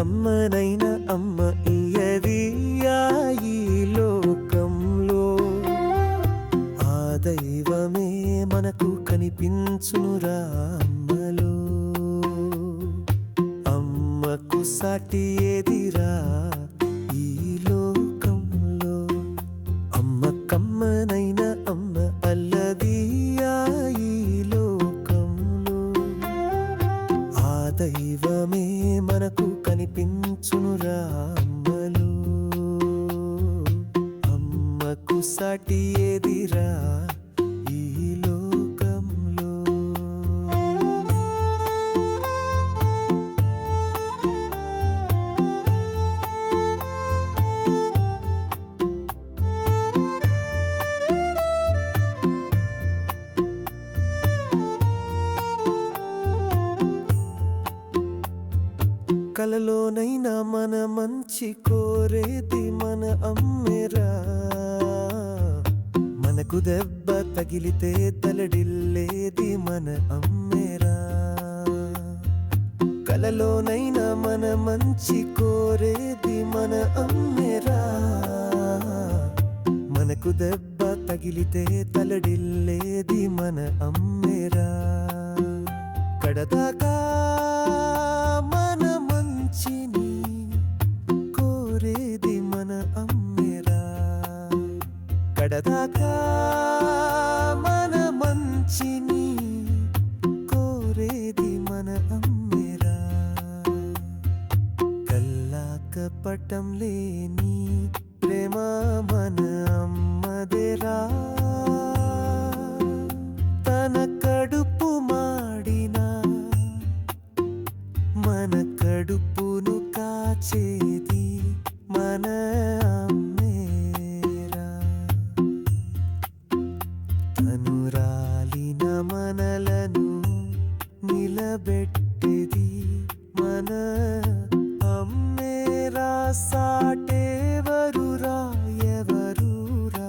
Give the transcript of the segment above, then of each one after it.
కమ్మనైన అమ్మ ఇయదియా ఈ లోకంలో. ఆ దైవమే మనకు కనిపించునురా అమ్మలో. అమ్మకు సాటి ఏదిరా ఈ లోకంలో. అమ్మ కమ్మనైన అమ్మ అల్లదియా ఈ లోకంలో. ఆ దైవమే మనకు కనిపించునురా అమ్మలో. అమ్మకు సాటి ఏదిరా ఈ లోకంలో. కలలోనైనా మన మంచి కోరేది మన అమ్మేరా. మనకు దెబ్బ తగిలితే తలడిల్లేది మన అమ్మేరా. కలలోనైనా మన మంచి కోరేది మన అమ్మేరా. మనకు దెబ్బ తగిలితే తలడిల్లేది మన అమ్మేరా. కడదాకా మన మంచిని కోరేది మన అమ్మేరా. కడదాకా మన మంచిని కోరేది మన అమ్మేరా. కల్లాకపటం లేని ప్రేమ మన అమ్మదేరా. తన కడుపు మాడినా మన కడుపును కాచేది మన అమ్మేరా. తను రాలిన మనలను నిలబెట్టేది మన అమ్మేరా. సాటెవరురా ఎవరురా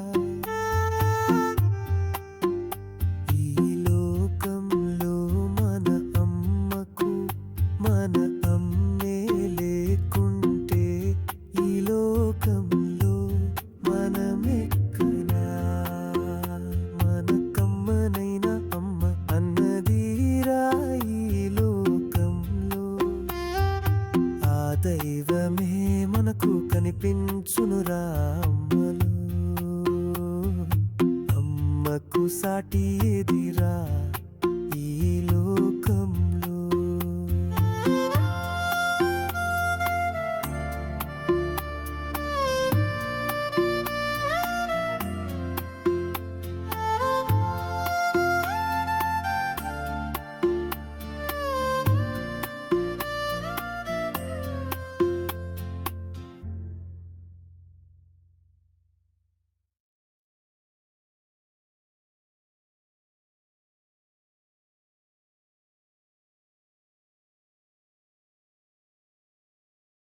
ఈ లోకంలో. మన అమ్మకు మన అమ్మే లేకుంటే ఈ లోకంలో మనమెక్కడా. మన కమ్మనైన అమ్మ అన్నదీరా ఈ లోకంలో. ఆ దైవమే మనకు కనిపించునురా అమ్మలో. అమ్మకు సాటి ఏదిరా ఈ